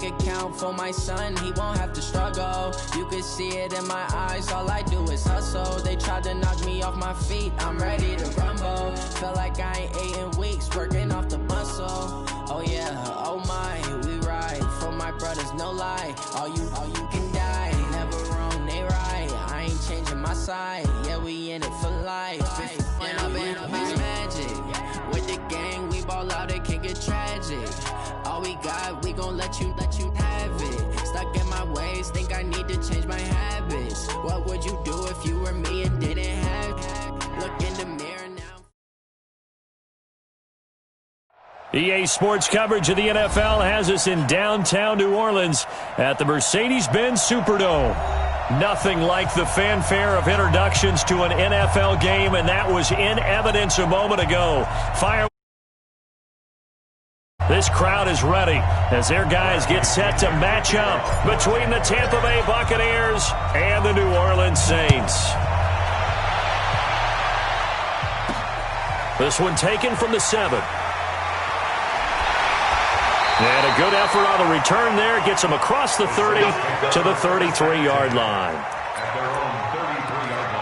account for my son, he won't have to struggle. You can see it in my eyes, all I do is hustle. They tried to knock me off my feet, I'm ready to rumble. Felt like I ain't ate in weeks, working off the muscle. Oh yeah, oh my, we ride for my brothers, no lie. All you can die, never wrong, they right. I ain't changing my side, yeah, we in it for life. When I've been up is magic. With the gang, we ball out, it can get tragic. All we got, we gon' let you have it. Stuck in my ways, think I need to change my habits. What would you do if you were me and didn't have it? Look in the mirror now. EA Sports coverage of the NFL has us in downtown New Orleans at the Mercedes-Benz Superdome. Nothing like the fanfare of introductions to an NFL game, and that was in evidence a moment ago. This crowd is ready as their guys get set to match up between the Tampa Bay Buccaneers and the New Orleans Saints. This one taken from the 7. And a good effort on the return there. Gets him across the 30 to the 33-yard line. At their own 33-yard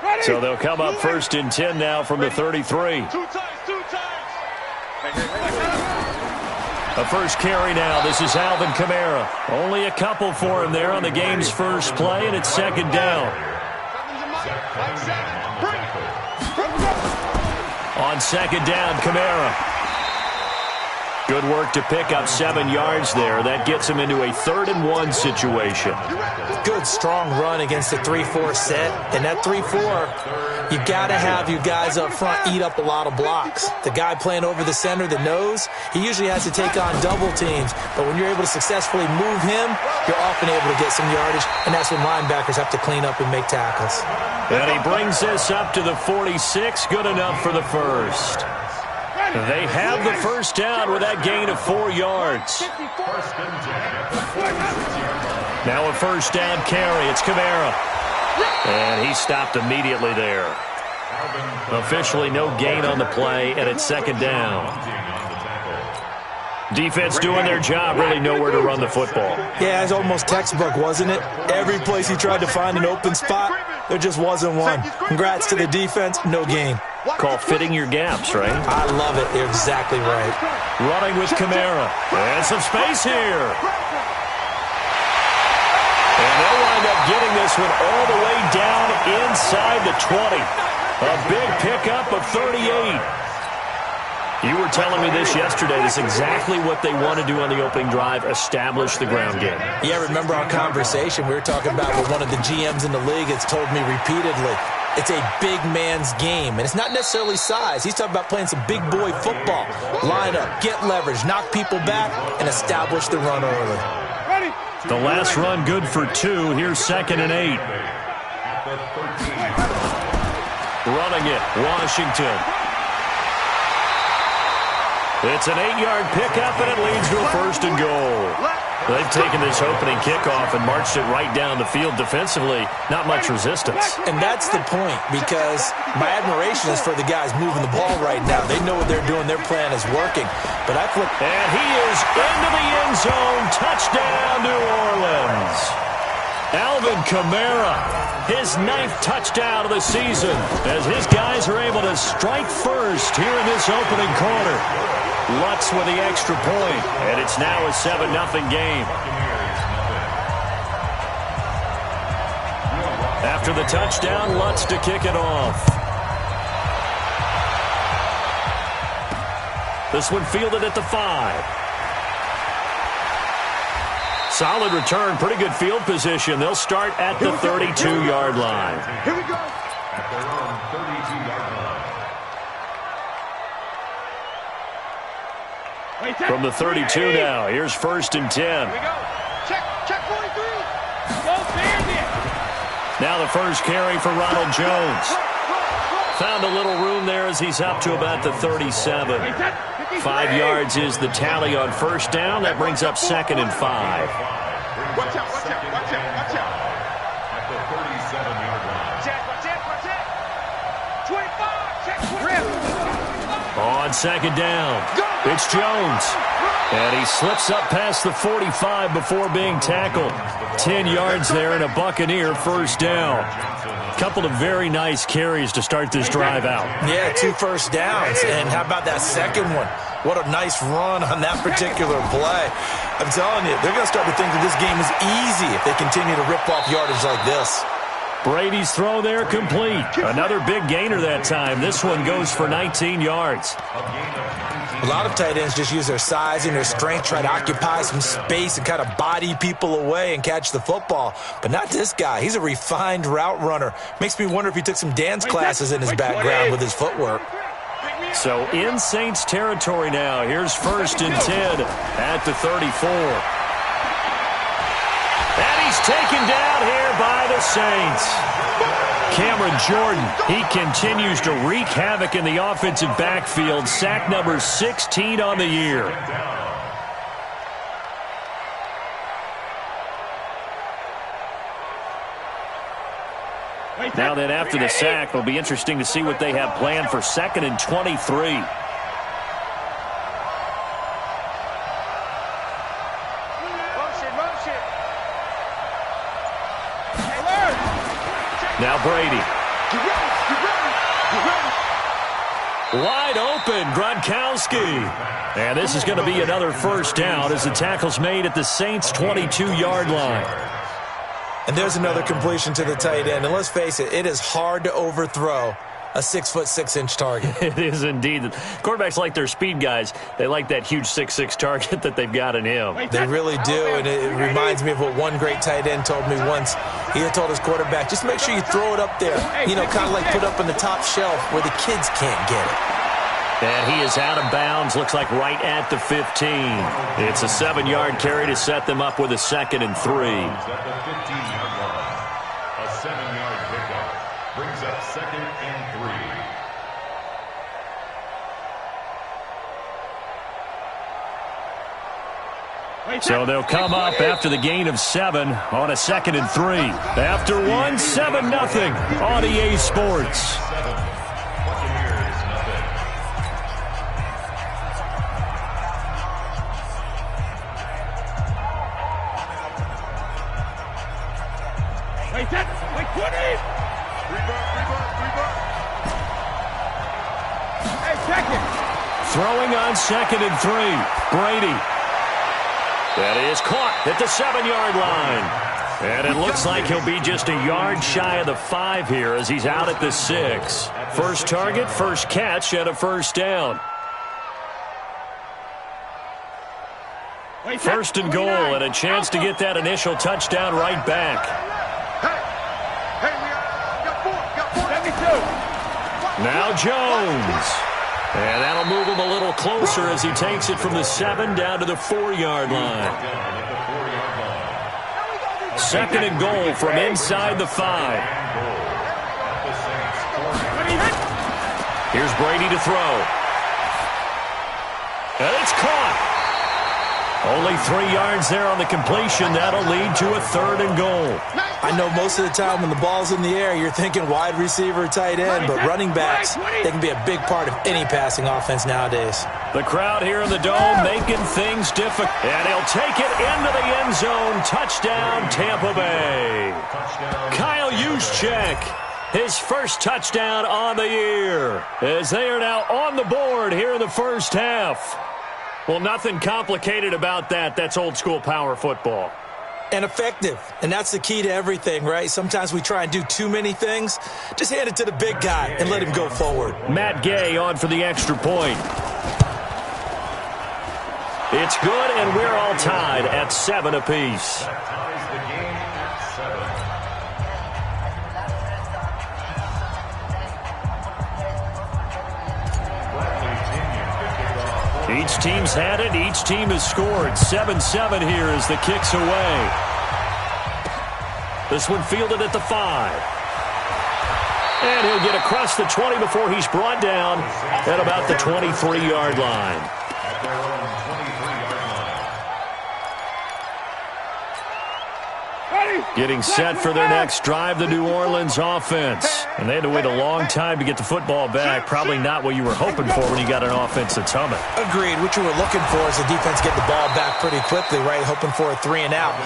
line. So they'll come up 1st and 10 now from the 33. Two times. A first carry now. This is Alvin Kamara. Only a couple for him there on the game's first play, and it's 2nd down. On 2nd down, Kamara. Good work to pick up 7 yards there. That gets him into a 3rd and 1 situation. Good, strong run against the 3-4 set. And that 3-4, you got to have your guys up front eat up a lot of blocks. The guy playing over the center, the nose, he usually has to take on double teams. But when you're able to successfully move him, you're often able to get some yardage, and that's when linebackers have to clean up and make tackles. And he brings this up to the 46. Good enough for the first. They have the first down with that gain of 4 yards. Now a first down carry. It's Kamara. And he stopped immediately there. Officially no gain on the play, and it's 2nd down. Defense doing their job, really nowhere to run the football. Yeah, it's almost textbook, wasn't it? Every place he tried to find an open spot, there just wasn't one. Congrats to the defense, no gain. Call fitting your gaps, right? I love it. You're exactly right. Running with Kamara. And some space here. And they'll wind up getting this one all the way down inside the 20. A big pickup of 38. You were telling me this yesterday. This is exactly what they want to do on the opening drive, establish the ground game. Yeah, remember our conversation we were talking about with one of the GMs in the league that's told me repeatedly, it's a big man's game, and it's not necessarily size. He's talking about playing some big boy football. Line up, get leverage, knock people back, and establish the run early. The last run good for 2. Here's 2nd and 8. Running it, Washington. It's an 8-yard pickup, and it leads to a 1st and goal. They've taken this opening kickoff and marched it right down the field defensively. Not much resistance. And that's the point, because my admiration is for the guys moving the ball right now. They know what they're doing. Their plan is working. But and he is into the end zone. Touchdown, New Orleans. Alvin Kamara, his 9th touchdown of the season, as his guys are able to strike first here in this opening quarter. Lutz with the extra point, and it's now a 7-0 game. After the touchdown, Lutz to kick it off. This one fielded at the 5. Solid return, pretty good field position. They'll start at the 32-yard line. Here we go. At their own 32-yard line. From the 32 now, here's 1st and 10. Here we go. Check 43. Go, now the first carry for Ronald Jones. Found a little room there as he's up to about the 37. 5 yards is the tally on first down. That brings up 2nd and 5. Watch out. on second down. It's Jones. And he slips up past the 45 before being tackled. 10 yards there and a Buccaneer first down. Couple of very nice carries to start this drive out. Yeah, 2 first downs. And how about that second one? What a nice run on that particular play. I'm telling you, they're going to start to think that this game is easy if they continue to rip off yardage like this. Brady's throw there complete. Another big gainer that time. This one goes for 19 yards. A lot of tight ends just use their size and their strength, try to occupy some space and kind of body people away and catch the football. But not this guy. He's a refined route runner. Makes me wonder if he took some dance classes in his background with his footwork. So in Saints territory now. Here's 1st and 10 at the 34. And he's taken down here by the Saints. Cameron Jordan, he continues to wreak havoc in the offensive backfield. Sack number 16 on the year. Now then, after the sack, it'll be interesting to see what they have planned for 2nd and 23. Now Brady. Wide open, Gronkowski. And this is going to be another first down as the tackle's made at the Saints' 22-yard line. And there's another completion to the tight end. And let's face it, it is hard to overthrow a 6'6" target. It is indeed. Quarterbacks like their speed guys. They like that huge 6'6" target that they've got in him. They really do, and it reminds me of what one great tight end told me once. He had told his quarterback, just make sure you throw it up there, you know, kind of like put up on the top shelf where the kids can't get it. And he is out of bounds, looks like right at the 15. It's a 7-yard carry to set them up with a 2nd and 3. A 7-yard pickup brings up 2nd and 3. So they'll come up after the gain of 7 on a 2nd and 3. After 1, 7-0 on EA Sports. Throwing on 2nd and 3. Brady. That is caught at the 7-yard line. And it looks like he'll be just a yard shy of the 5 here as he's out at the 6. First target, first catch, and a first down. First and goal, and a chance to get that initial touchdown right back. Now Jones. And that'll move him a little closer as he takes it from the 7 down to the 4-yard line. 2nd and goal from inside the 5. Here's Brady to throw. And it's caught. Only 3 yards there on the completion. That'll lead to a 3rd and goal. I know most of the time when the ball's in the air, you're thinking wide receiver, tight end, but running backs, they can be a big part of any passing offense nowadays. The crowd here in the Dome making things difficult. And he'll take it into the end zone. Touchdown, Tampa Bay. Kyle Juszczyk, his first touchdown on the year, as they are now on the board here in the first half. Well, nothing complicated about that. That's old-school power football. And effective. And that's the key to everything, right? Sometimes we try and do too many things. Just hand it to the big guy and let him go forward. Matt Gay on for the extra point. It's good, and we're all tied at 7 apiece. Each team's had it. Each team has scored. 7-7 here as the kick's away. This one fielded at the 5. And he'll get across the 20 before he's brought down at about the 23-yard line. Getting set for their next drive, the New Orleans offense. And they had to wait a long time to get the football back. Probably not what you were hoping for when you got an offense that's humming. Agreed. What you were looking for is the defense get the ball back pretty quickly, right? Hoping for a 3 and out.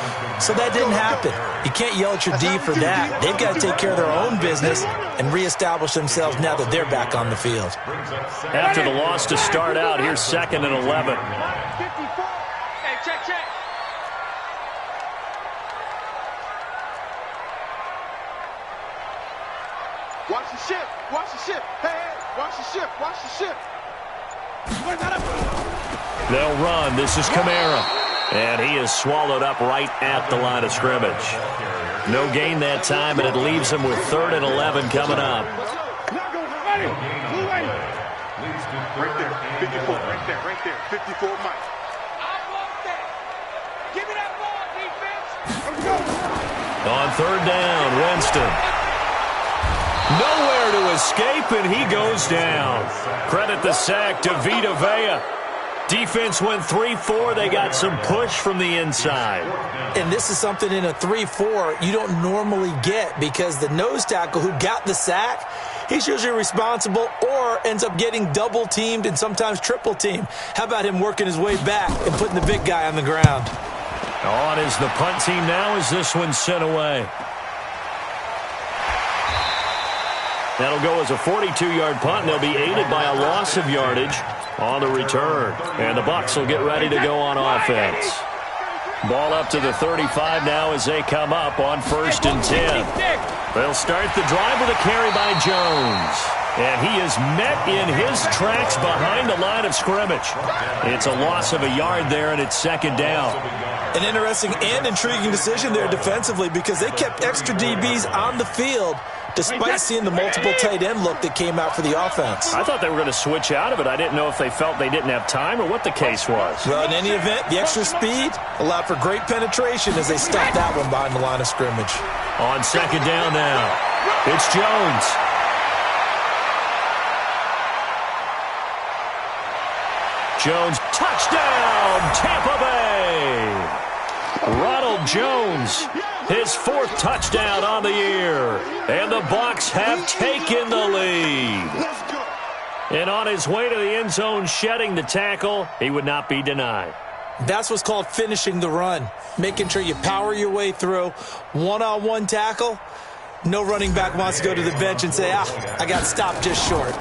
So that didn't happen. You can't yell at your D for that. They've got to take care of their own business and reestablish themselves now that they're back on the field. After the loss to start out, here's 2nd and 11. Hey, check. Watch the ship. Hey, watch the ship. They'll run. This is Kamara. And he is swallowed up right at the line of scrimmage. No gain that time, and it leaves him with 3rd and 11 coming up. Right there, 54, right there, 54 Mike. Give me that ball, defense. On 3rd down, Winston. Nowhere to escape, and he goes down. Credit the sack to Vita Vea. Defense went 3-4. They got some push from the inside. And this is something in a 3-4 you don't normally get because the nose tackle who got the sack, he's usually responsible or ends up getting double-teamed and sometimes triple-teamed. How about him working his way back and putting the big guy on the ground? On is the punt team now as this one's sent away. That'll go as a 42-yard punt, and they'll be aided by a loss of yardage on the return. And the Bucs will get ready to go on offense. Ball up to the 35 now as they come up on 1st and 10. They'll start the drive with a carry by Jones. And he is met in his tracks behind the line of scrimmage. It's a loss of a yard there, and it's 2nd down. An interesting and intriguing decision there defensively because they kept extra DBs on the field despite seeing the multiple tight end look that came out for the offense. I thought they were going to switch out of it. I didn't know if they felt they didn't have time or what the case was. Well, in any event, the extra speed allowed for great penetration as they stuffed that one behind the line of scrimmage. On 2nd down now, it's Jones. Jones, touchdown, Tampa Bay! Ronald Jones, his 4th touchdown on the year. And the Bucs have taken the lead. And on his way to the end zone, shedding the tackle, he would not be denied. That's what's called finishing the run. Making sure you power your way through. One-on-one tackle. No running back wants to go to the bench and say, I got stopped just short.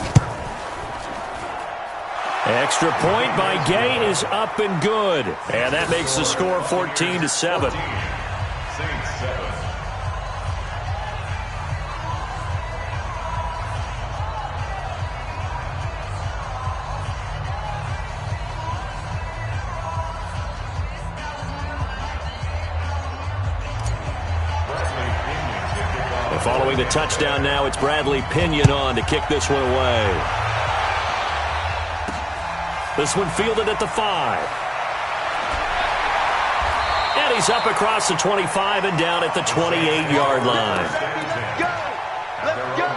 Extra point by Gay is up and good. And that makes the score 14-7. Following the touchdown now, it's Bradley Pinion on to kick this one away. This one fielded at the 5. And he's up across the 25 and down at the 28-yard line. Let's go.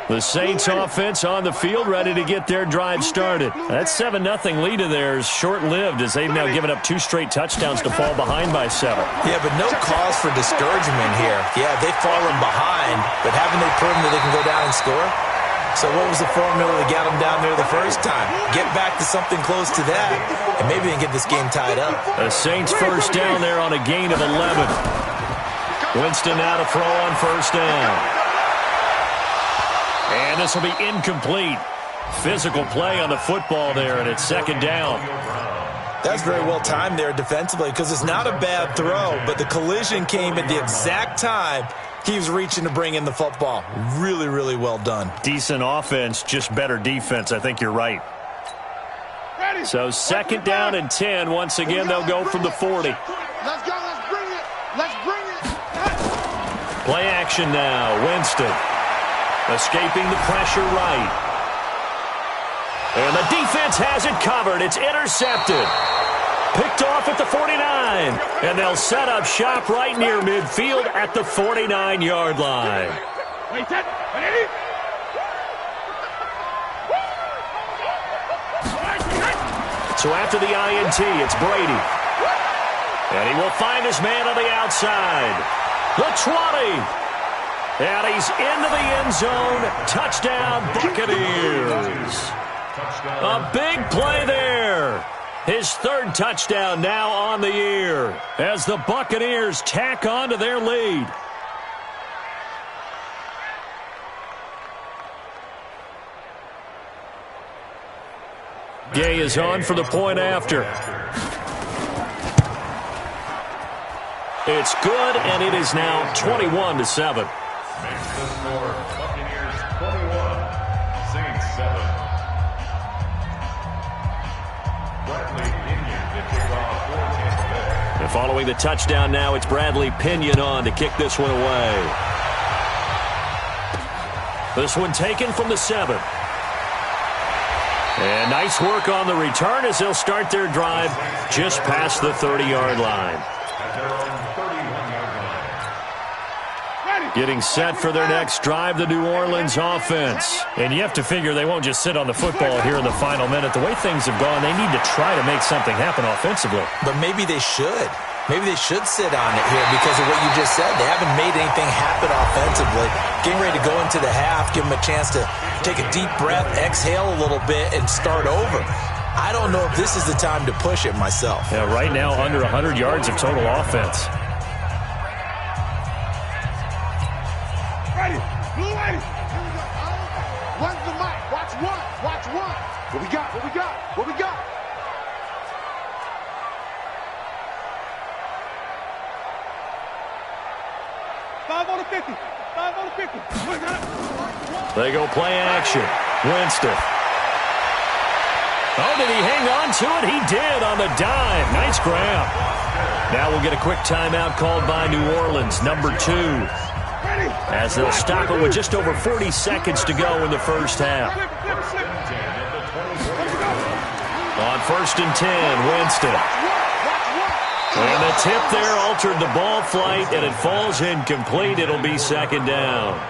The Saints offense on the field ready to get their drive started. That 7-0 lead of theirs short-lived as they've now given up 2 straight touchdowns to fall behind by 7. Yeah, but no cause for discouragement here. Yeah, they've fallen behind, but haven't they proven that they can go down and score? So what was the formula that got them down there the first time? Get back to something close to that, and maybe they can get this game tied up. The Saints first down there on a gain of 11. Winston now to throw on 1st down. And this will be incomplete. Physical play on the football there, and it's 2nd down. That's very well timed there defensively because it's not a bad throw, but the collision came at the exact time he was reaching to bring in the football. Really, really well done. Decent offense, just better defense. I think you're right. So 2nd down and 10. Once again, they'll go from the 40. Let's go. Let's bring it. Let's bring it. Play action now. Winston. Escaping the pressure right. And the defense has it covered. It's intercepted. Picked off at the 49. And they'll set up shop right near midfield at the 49-yard line. So after the INT, it's Brady. And he will find his man on the outside. The 20. And he's into the end zone. Touchdown, Buccaneers. A big play there. His third touchdown now on the year as the Buccaneers tack on to their lead. Gay is on for the point after. It's good, and it is now 21-7. Makes the score Buccaneers 21, Saints 7. Bradley Pinion to kick off for Tampa Bay. And following the touchdown now, it's Bradley Pinion on to kick this one away. This one taken from the 7. And nice work on the return as they'll start their drive just past the 30-yard line. At their own 31-yard line. Getting set for their next drive, the New Orleans offense. And you have to figure they won't just sit on the football here in the final minute. The way things have gone, they need to try to make something happen offensively. But maybe they should. Maybe they should sit on it here because of what you just said. They haven't made anything happen offensively. Getting ready to go into the half, give them a chance to take a deep breath, exhale a little bit, and start over. I don't know if this is the time to push it myself. Yeah, right now, under 100 yards of total offense. Ready. Blue lady. Here we go. One's the mic. Watch one. Watch one. What we got? What we got? What we got? Five on the 50. 5 on the 50. They go play action. Winston. Oh, did he hang on to it? He did on the dive. Nice grab. Now we'll get a quick timeout called by New Orleans, number 2. As they'll stop it with just over 40 seconds to go in the first half. On 1st and 10, Winston. And the tip there altered the ball flight, and it falls incomplete. It'll be 2nd down.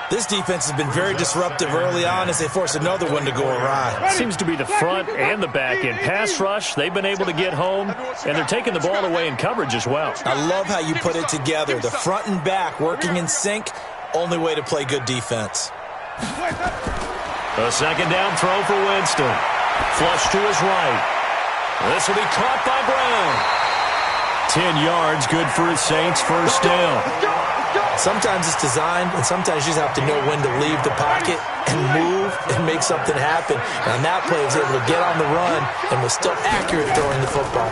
This defense has been very disruptive early on as they force another one to go awry. Seems to be the front and the back end. Pass rush, they've been able to get home, and they're taking the ball away in coverage as well. I love how you put it together. The front and back working in sync, only way to play good defense. A 2nd down throw for Winston. Flush to his right. This will be caught by Brown. 10 yards, good for his Saints, 1st down. Sometimes it's designed, and sometimes you just have to know when to leave the pocket and move and make something happen. And on that play, he was able to get on the run and was still accurate throwing the football.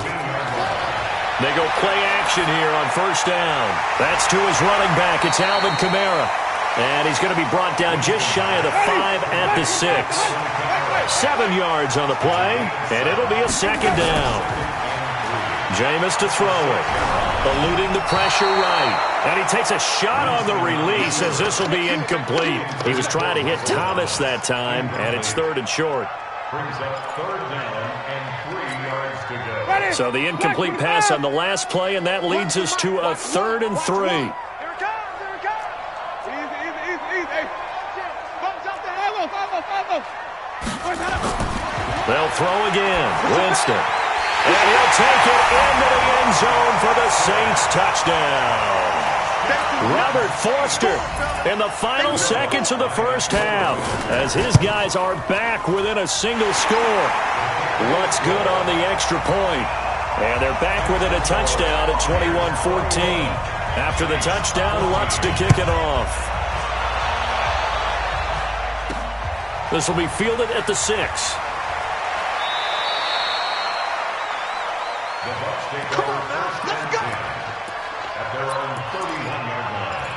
They go play action here on 1st down. That's to his running back. It's Alvin Kamara. And he's going to be brought down just shy of the 5 at the 6. 7 yards on the play, and it'll be a 2nd down. Jameis to throw it. Eluding the pressure right. And he takes a shot on the release as this will be incomplete. He was trying to hit Thomas that time, and it's 3rd and short. Brings up 3rd down and 3 yards to go. So the incomplete pass on the last play, and that leads us to a 3rd and 3. Here it comes. Here it comes. Easy. Hey. Bumps out the elbow. 5-0. They'll throw again. Winston. And he'll take it into the end zone for the Saints touchdown. Robert Foster in the final seconds of the first half as his guys are back within a single score. Lutz good on the extra point. And they're back within a touchdown at 21-14. After the touchdown, Lutz to kick it off. This will be fielded at the 6. Come on now. Let's go. At their own 31-yard line.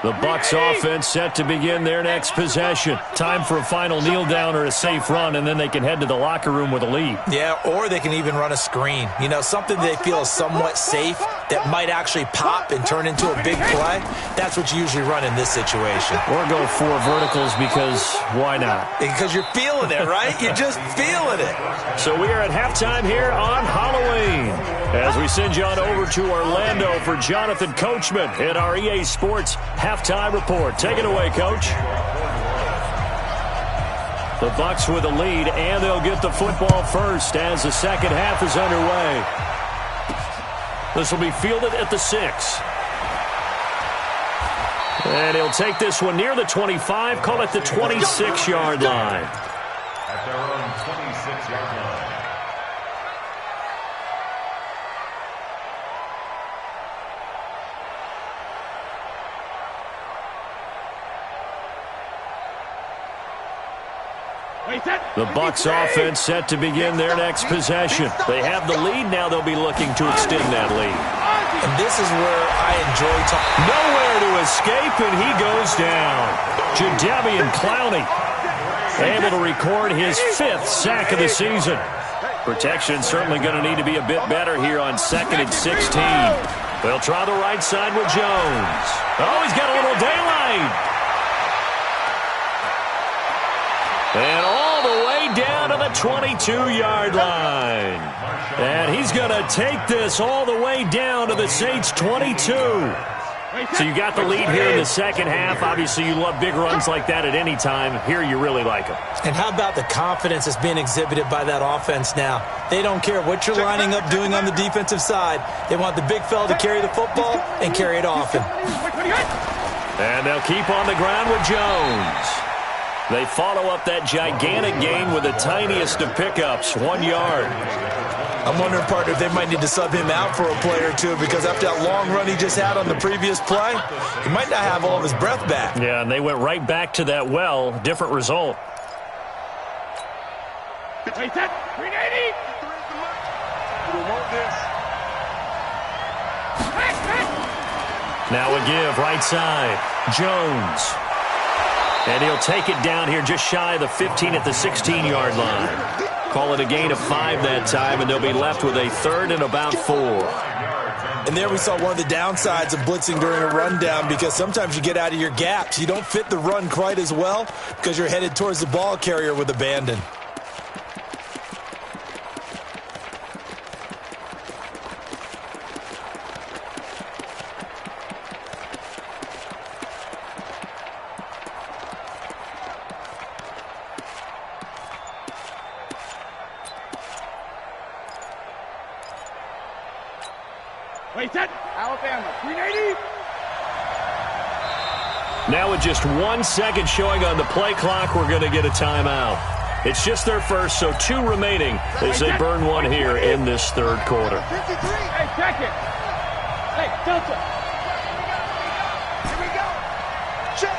The Bucs offense set to begin their next possession. Time for a final kneel down or a safe run, and then they can head to the locker room with a lead. Yeah, or they can even run a screen. You know, something they feel is somewhat safe that might actually pop and turn into a big play. That's what you usually run in this situation. Or go 4 verticals because why not? Because you're feeling it, right? You're just feeling it. So we are at halftime here on Halloween as we send you on over to Orlando for Jonathan Coachman in our EA Sports Halftime Report. Take it away, Coach. The Bucs with the lead, and they'll get the football first as the second half is underway. This will be fielded at the 6. And he'll take this one near the 25, call it the 26-yard line. At their own 26-yard line. The Bucs offense set to begin their next possession. They have the lead. Now they'll be looking to extend that lead. And this is where I enjoy talking. Nowhere to escape, and he goes down. Jadeveon Clowney able to record his 5th sack of the season. Protection certainly going to need to be a bit better here on 2nd and 16. They'll try the right side with Jones. Oh, he's got a little daylight. And all the way down to the 22-yard line. And he's going to take this all the way down to the Saints' 22. So you got the lead here in the second half. Obviously, you love big runs like that at any time. Here, you really like them. And how about the confidence that's being exhibited by that offense now? They don't care what you're lining up doing on the defensive side. They want the big fella to carry the football and carry it often. And they'll keep on the ground with Jones. They follow up that gigantic gain with the tiniest of pickups, 1 yard. I'm wondering, partner, if they might need to sub him out for a play or two, because after that long run he just had on the previous play, he might not have all of his breath back. Yeah, and they went right back to that well. Different result. Now a give, right side. Jones. And he'll take it down here just shy of the 15 at the 16-yard line. Call it a gain of 5 that time, and they'll be left with a 3rd and about 4. And there we saw one of the downsides of blitzing during a rundown, because sometimes you get out of your gaps. You don't fit the run quite as well because you're headed towards the ball carrier with abandon. Alabama, 380. Now with just 1 second showing on the play clock, we're going to get a timeout. It's just their first, so 2 remaining as they burn one here in this third quarter. Hey, check it. Hey, Delta. Here we go. Check.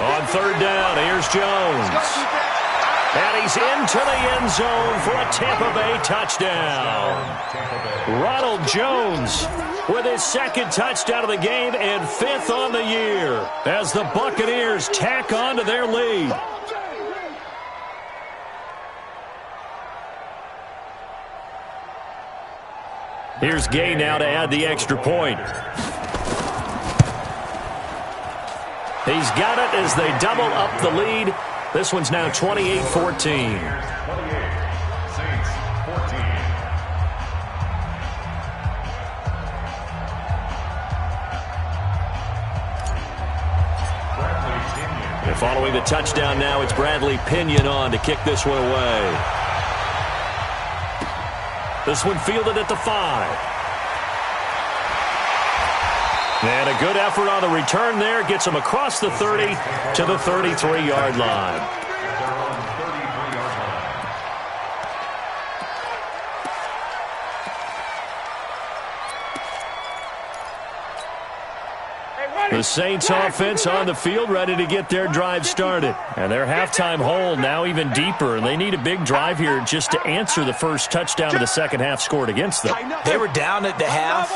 On 3rd down, here's Jones. And he's into the end zone for a Tampa Bay touchdown. Ronald Jones with his 2nd touchdown of the game and 5th on the year as the Buccaneers tack on to their lead. Here's Gay now to add the extra point. He's got it as they double up the lead. This one's now 28-14. 28, Saints 14. And following the touchdown now, it's Bradley Pinion on to kick this one away. This one fielded at the 5. And a good effort on the return there. Gets him across the 30 to the 33-yard line. The Saints offense on the field ready to get their drive started. And their halftime hole now even deeper. And they need a big drive here just to answer the first touchdown of the second half scored against them. They were down at the half.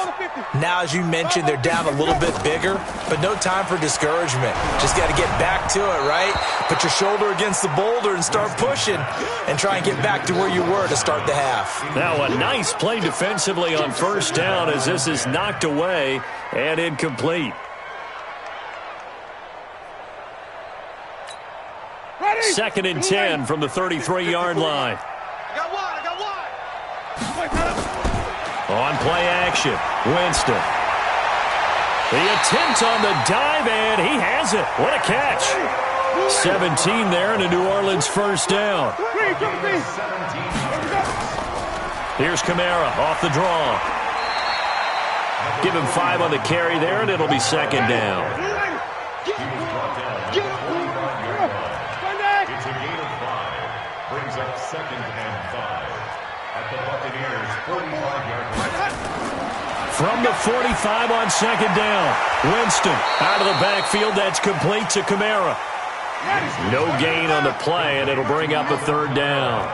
Now, as you mentioned, they're down a little bit bigger, but no time for discouragement. Just got to get back to it, right? Put your shoulder against the boulder and start pushing and try and get back to where you were to start the half. Now a nice play defensively on 1st down as this is knocked away and incomplete. 2nd and 10 from the 33-yard line. I got one. On play action, Winston. The attempt on the dive, and he has it. What a catch. 17 there and a New Orleans first down. Here's Kamara off the draw. Give him 5 on the carry there, and it'll be second down. It's a gain of 5. Brings up 2nd and 5 at the Buccaneers' 45-yard line. From the 45 on second down. Winston out of the backfield. That's complete to Kamara. No gain on the play, and it'll bring up a 3rd down.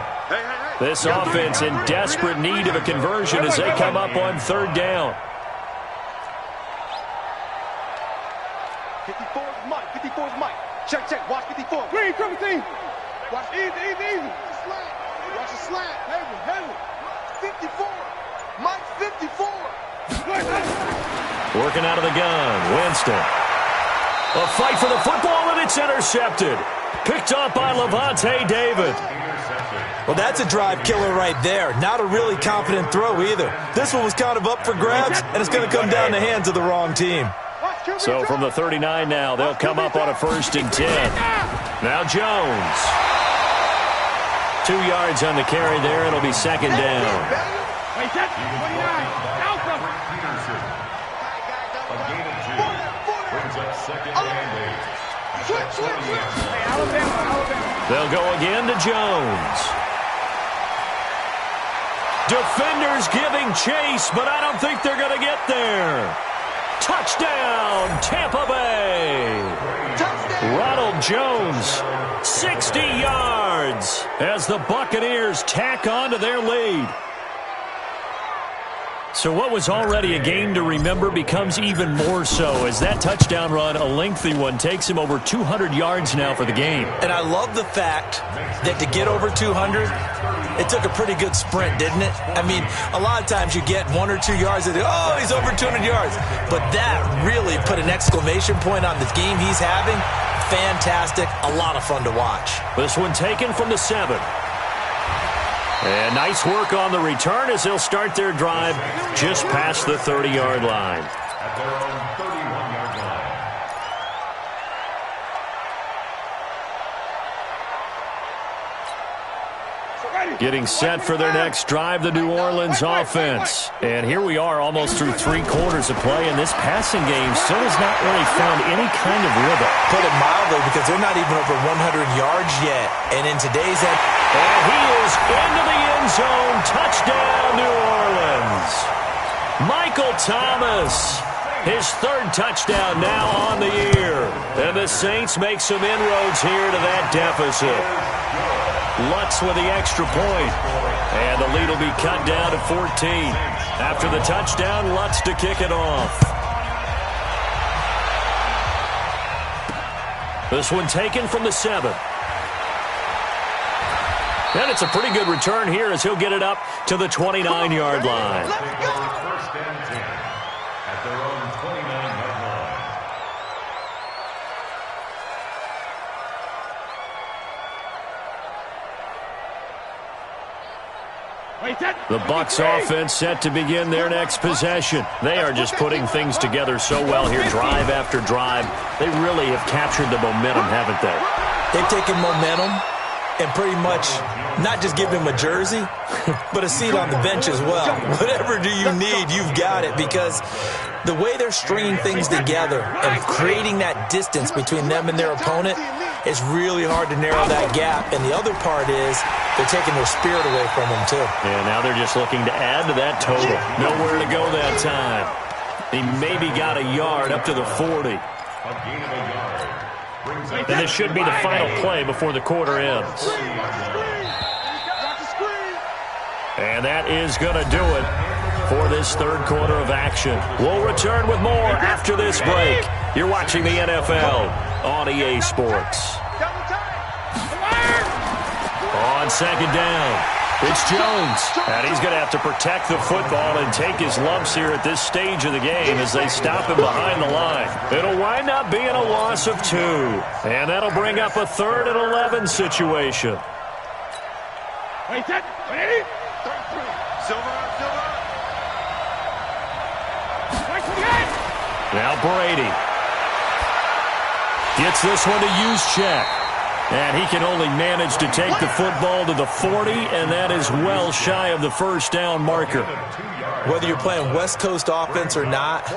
This offense in desperate need of a conversion as they come up on 3rd down. 54's Mike. 54's Mike. Check, check. Watch 54. Green, triple team. Watch easy. Slant. Watch the slant. Heavy. 54. Mike 54. Working out of the gun. Winston. A fight for the football, and it's intercepted. Picked off by Levante David. Well, that's a drive killer right there. Not a really confident throw either. This one was kind of up for grabs, and it's going to come down the hands of the wrong team. So from the 39 now, they'll come up on a 1st and 10. Now Jones. 2 yards on the carry there. It'll be second down. A gain of 2. Brings up 2nd and 8. They'll go again to Jones. Defenders giving chase, but I don't think they're going to get there. Touchdown, Tampa Bay. Ronald Jones, 60 yards as the Buccaneers tack on to their lead. So what was already a game to remember becomes even more so as that touchdown run, a lengthy one, takes him over 200 yards now for the game. And I love the fact that to get over 200, it took a pretty good sprint, didn't it? I mean, a lot of times you get 1 or 2 yards and oh, he's over 200 yards. But that really put an exclamation point on the game he's having. Fantastic. A lot of fun to watch. This one taken from the 7. And nice work on the return as they'll start their drive just past the 30-yard line. At their own 31-yard line. Getting set for their next drive, the New Orleans offense. And here we are almost through 3 quarters of play, and this passing game still has not really found any kind of rhythm. Put it mildly, because they're not even over 100 yards yet. And in today's end, and he is into the end zone. Touchdown, New Orleans. Michael Thomas, his 3rd touchdown now on the year. And the Saints make some inroads here to that deficit. Lutz with the extra point. And the lead will be cut down to 14. After the touchdown, Lutz to kick it off. This one taken from the 7. And it's a pretty good return here as he'll get it up to the 29-yard line. 1st and 10 at their own 29-yard line. The Bucs offense set to begin their next possession. They are just putting things together so well here, drive after drive. They really have captured the momentum, haven't they? they've taken momentum and pretty much not just give him a jersey, but a seat on the bench as well. Whatever do you need, you've got it, because the way they're stringing things together and creating that distance between them and their opponent is really hard to narrow that gap. And the other part is they're taking their spirit away from them, too. Yeah, now they're just looking to add to that total. Nowhere to go that time. He maybe got a yard up to the 40. And this should be the final play before the quarter ends. And that is going to do it for this third quarter of action. We'll return with more after this break. You're watching the NFL on EA Sports. On second down, it's Jones. And he's going to have to protect the football and take his lumps here at this stage of the game as they stop him behind the line. It'll wind up being a loss of 2. And that'll bring up a 3rd and 11 situation. Now Brady. Gets this one to Juszczyk. And he can only manage to take the football to the 40, and that is well shy of the first down marker. Whether you're playing West Coast offense or not,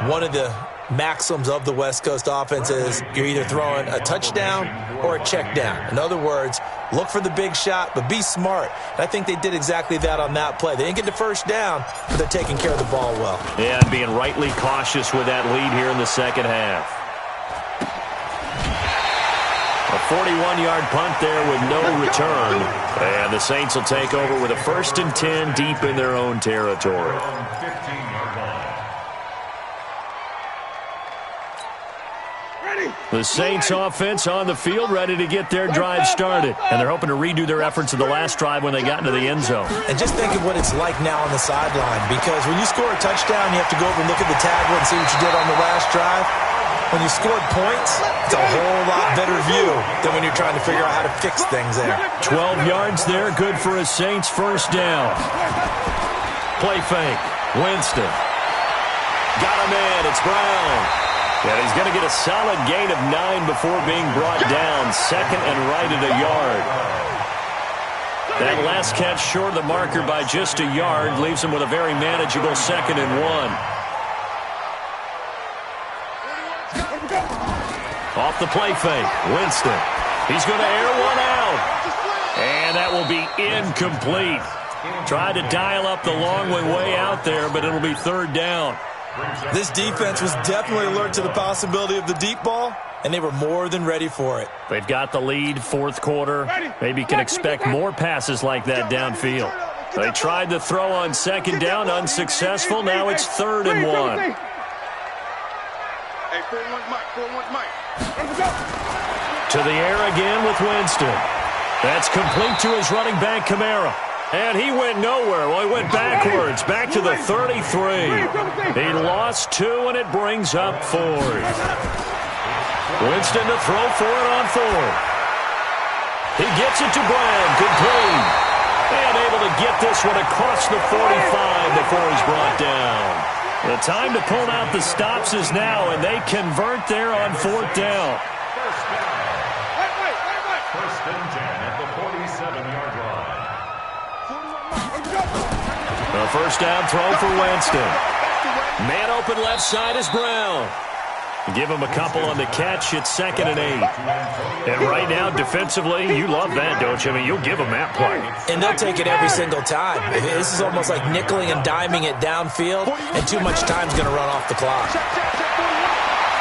one of the maxims of the West Coast offense is you're either throwing a touchdown or a check down. In other words, look for the big shot, but be smart. And I think they did exactly that on that play. They didn't get the first down, but they're taking care of the ball well. Yeah, and being rightly cautious with that lead here in the second half. A 41-yard punt there with no return. And the Saints will take over with a 1st and 10 deep in their own territory. The Saints offense on the field ready to get their drive started. And they're hoping to redo their efforts of the last drive when they got into the end zone. And just think of what it's like now on the sideline. Because when you score a touchdown, you have to go over and look at the tablet and see what you did on the last drive. When you scored points, it's a whole lot better view than when you're trying to figure out how to fix things there. 12 yards there, good for a Saints first down. Play fake. Winston. Got him in. It's Brown. And he's going to get a solid gain of 9 before being brought down. Second and right at a yard. That last catch short of the marker by just a yard leaves him with a very manageable 2nd and 1. Off the play fake, Winston. He's going to air one out. And that will be incomplete. Tried to dial up the long way out there, but it'll be 3rd down. This defense was definitely alert to the possibility of the deep ball, and they were more than ready for it. They've got the lead, 4th quarter. Maybe can expect more passes like that downfield. They tried to throw on 2nd down, unsuccessful. Now it's 3rd and 1. To the air again with Winston. That's complete to his running back, Kamara. And he went nowhere. Well, he went backwards, back to the 33. He lost 2, and it brings up 4th. Winston to throw for it on 4th. He gets it to Brown, complete. And able to get this one across the 45 before he's brought down. The time to pull out the stops is now, and they convert there on 4th down. First and 10 at the 47-yard line. The first down throw for Winston. Man open left side is Brown. Give him a couple on the catch. It's 2nd and 8. And right now, defensively, you love that, don't you? I mean, you'll give them that play. And they'll take it every single time. This is almost like nickeling and diming it downfield, and too much time's going to run off the clock.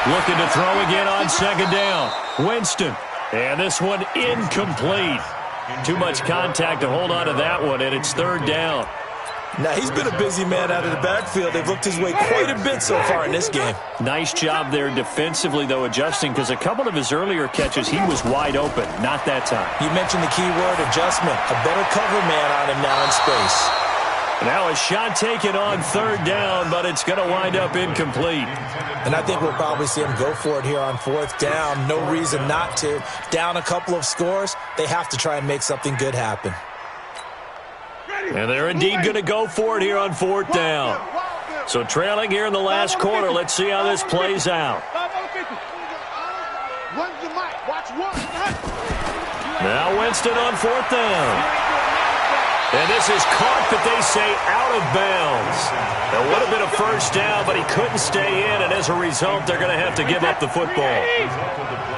Looking to throw again on 2nd down. Winston. And this one incomplete. Too much contact to hold on to that one, and it's 3rd down. Now, he's been a busy man out of the backfield. They've looked his way quite a bit so far in this game. Nice job there defensively, though, adjusting, because a couple of his earlier catches, he was wide open. Not that time. You mentioned the key word, adjustment. A better cover man on him now in space. Now a shot taken on 3rd down, but it's going to wind up incomplete. And I think we'll probably see him go for it here on 4th down. No reason not to. Down a couple of scores, they have to try and make something good happen. And they're indeed going to go for it here on 4th down. So trailing here in the last quarter. Let's see how this plays out. Now Winston on 4th down. And this is caught, but they say out of bounds. That would have been a first down, but he couldn't stay in, and as a result, they're going to have to give up the football.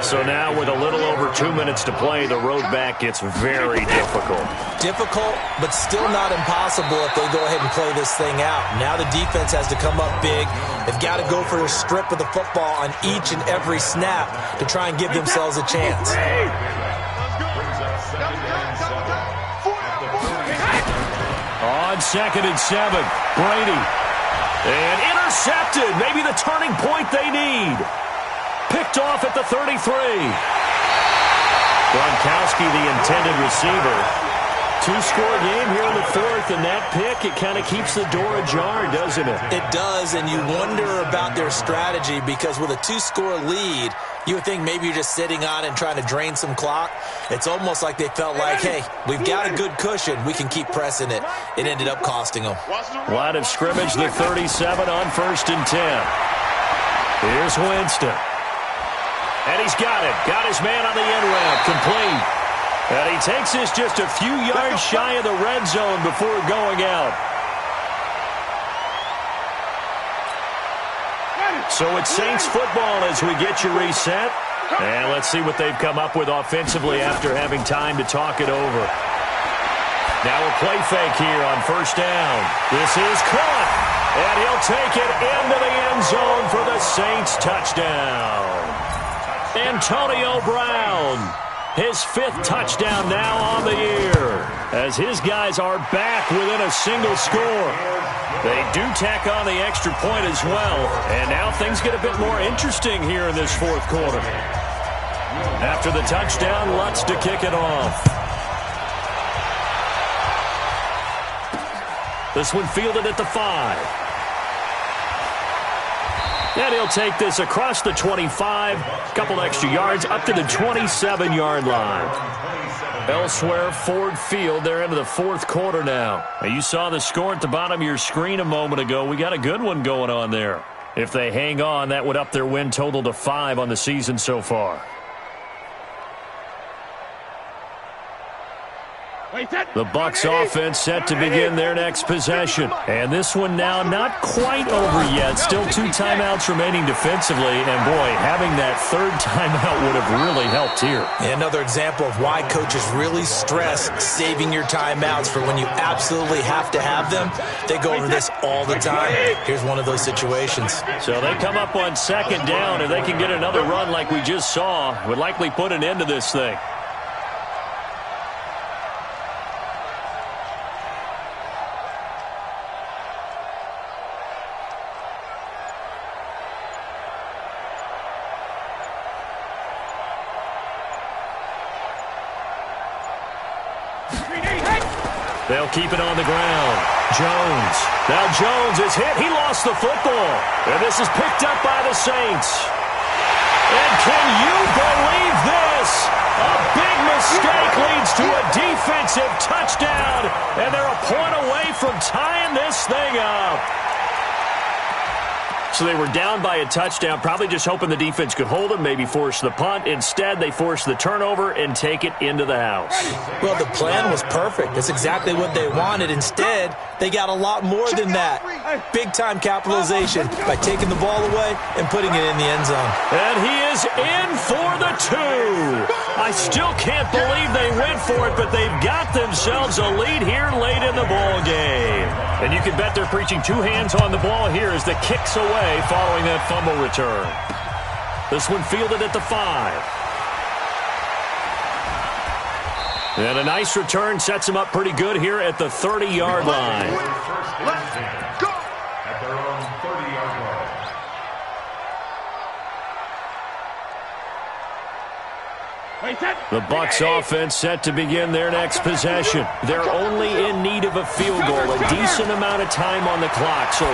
So now with a little over 2 minutes to play, the road back gets very difficult. Difficult, but still not impossible if they go ahead and play this thing out. Now the defense has to come up big. They've got to go for a strip of the football on each and every snap to try and give themselves a chance. On 2nd and 7, Brady. And intercepted. Maybe the turning point they need. Picked off at the 33. Gronkowski, the intended receiver. 2-score game here in the 4th, and that pick, it kind of keeps the door ajar, doesn't it? It does, and you wonder about their strategy, because with a 2-score lead, you would think maybe you're just sitting on and trying to drain some clock. It's almost like they felt like, hey, we've got a good cushion. We can keep pressing it. It ended up costing them. Line of scrimmage, the 37 on 1st and 10. Here's Winston. And he's got it. Got his man on the end route. Complete. And he takes this just a few yards shy of the red zone before going out. So it's Saints football as we get you reset. And let's see what they've come up with offensively after having time to talk it over. Now a play fake here on first down. This is caught. And he'll take it into the end zone for the Saints touchdown. Antonio Brown, his 5th touchdown now on the year, as his guys are back within a single score. They do tack on the extra point as well, and now things get a bit more interesting here in this 4th quarter. After the touchdown, Lutz to kick it off. This one fielded at the 5. And he'll take this across the 25, couple extra yards, up to the 27-yard line. Elsewhere, Ford Field, they're into the 4th quarter now. You saw the score at the bottom of your screen a moment ago. We got a good one going on there. If they hang on, that would up their win total to 5 on the season so far. The Bucs offense set to begin their next possession. And this one now not quite over yet. Still 2 timeouts remaining defensively. And, boy, having that 3rd timeout would have really helped here. Another example of why coaches really stress saving your timeouts for when you absolutely have to have them. They go over this all the time. Here's one of those situations. So they come up on 2nd down. If they can get another run like we just saw, would likely put an end to this thing. They'll keep it on the ground. Jones. Now Jones is hit. He lost the football. And this is picked up by the Saints. And can you believe this? A big mistake leads to a defensive touchdown. And they're a point away from tying this thing up. So they were down by a touchdown, probably just hoping the defense could hold them, maybe force the punt. Instead, they force the turnover and take it into the house. Well, the plan was perfect. That's exactly what they wanted. Instead, they got a lot more than that. Big-time capitalization by taking the ball away and putting it in the end zone. And he is in for the 2. I still can't believe they went for it, but they've got themselves a lead here late in the ball game. And you can bet they're preaching 2 hands on the ball here as the kick's away following that fumble return. This one fielded at the 5. And a nice return sets him up pretty good here at the 30-yard line. Let's go! At their own 30-yard line. The Bucs offense set to begin their next possession. They're only in need of a field goal, a decent amount of time on the clock. So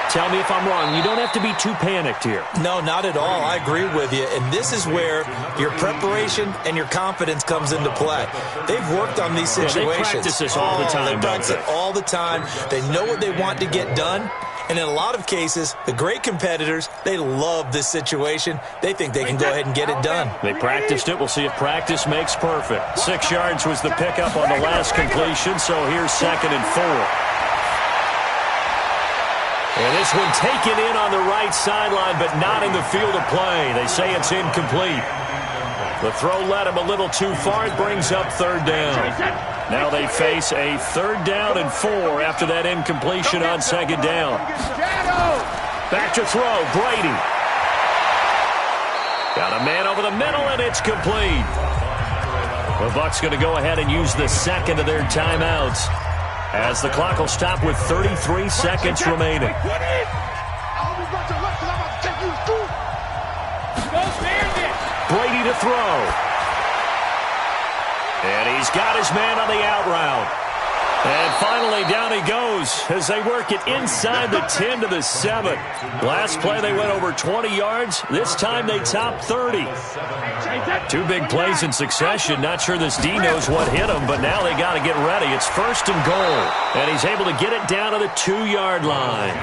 tell me if I'm wrong. You don't have to be too panicked here. No, not at all. I agree with you. And this is where your preparation and your confidence comes into play. They've worked on these situations. They practice this all the time. They practice it all the time. They know what they want to get done. And in a lot of cases, the great competitors, they love this situation. They think they can go ahead and get it done. They practiced it. We'll see if practice makes perfect. 6 yards was the pickup on the last completion, so here's 2nd and 4. And this one taken in on the right sideline, but not in the field of play. They say it's incomplete. The throw led him a little too far. It brings up 3rd down. Now they face a 3rd down and 4 after that incompletion on 2nd down. Back to throw, Brady. Got a man over the middle, and it's complete. The Bucs going to go ahead and use the 2nd of their timeouts, as the clock will stop with 33 seconds remaining. Brady to throw. And he's got his man on the out route. And finally, down he goes as they work it inside the 10 to the 7. Last play, they went over 20 yards. This time, they topped 30. 2 big plays in succession. Not sure this D knows what hit him, but now they got to get ready. It's 1st and goal, and he's able to get it down to the 2-yard line.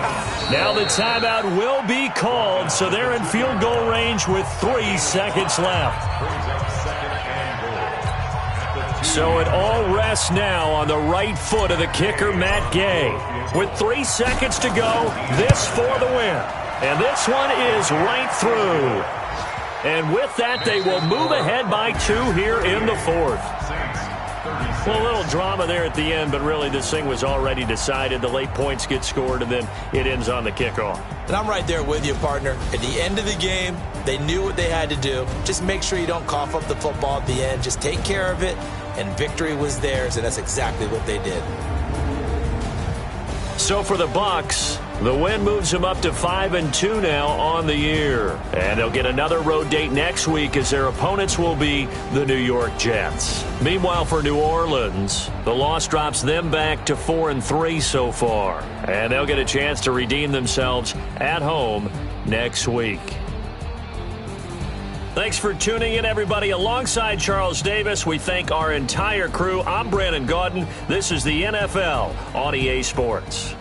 Now the timeout will be called, so they're in field goal range with 3 seconds left. So it all rests now on the right foot of the kicker, Matt Gay. With 3 seconds to go, this for the win. And this one is right through. And with that, they will move ahead by 2 here in the 4th. Well, a little drama there at the end, but really this thing was already decided. The late points get scored, and then it ends on the kickoff. And I'm right there with you, partner. At the end of the game, they knew what they had to do. Just make sure you don't cough up the football at the end. Just take care of it, and victory was theirs, and that's exactly what they did. So for the Bucs, the win moves them up to 5-2 now on the year. And they'll get another road date next week as their opponents will be the New York Jets. Meanwhile, for New Orleans, the loss drops them back to 4-3 so far. And they'll get a chance to redeem themselves at home next week. Thanks for tuning in, everybody. Alongside Charles Davis, we thank our entire crew. I'm Brandon Gaudin. This is the NFL on EA Sports.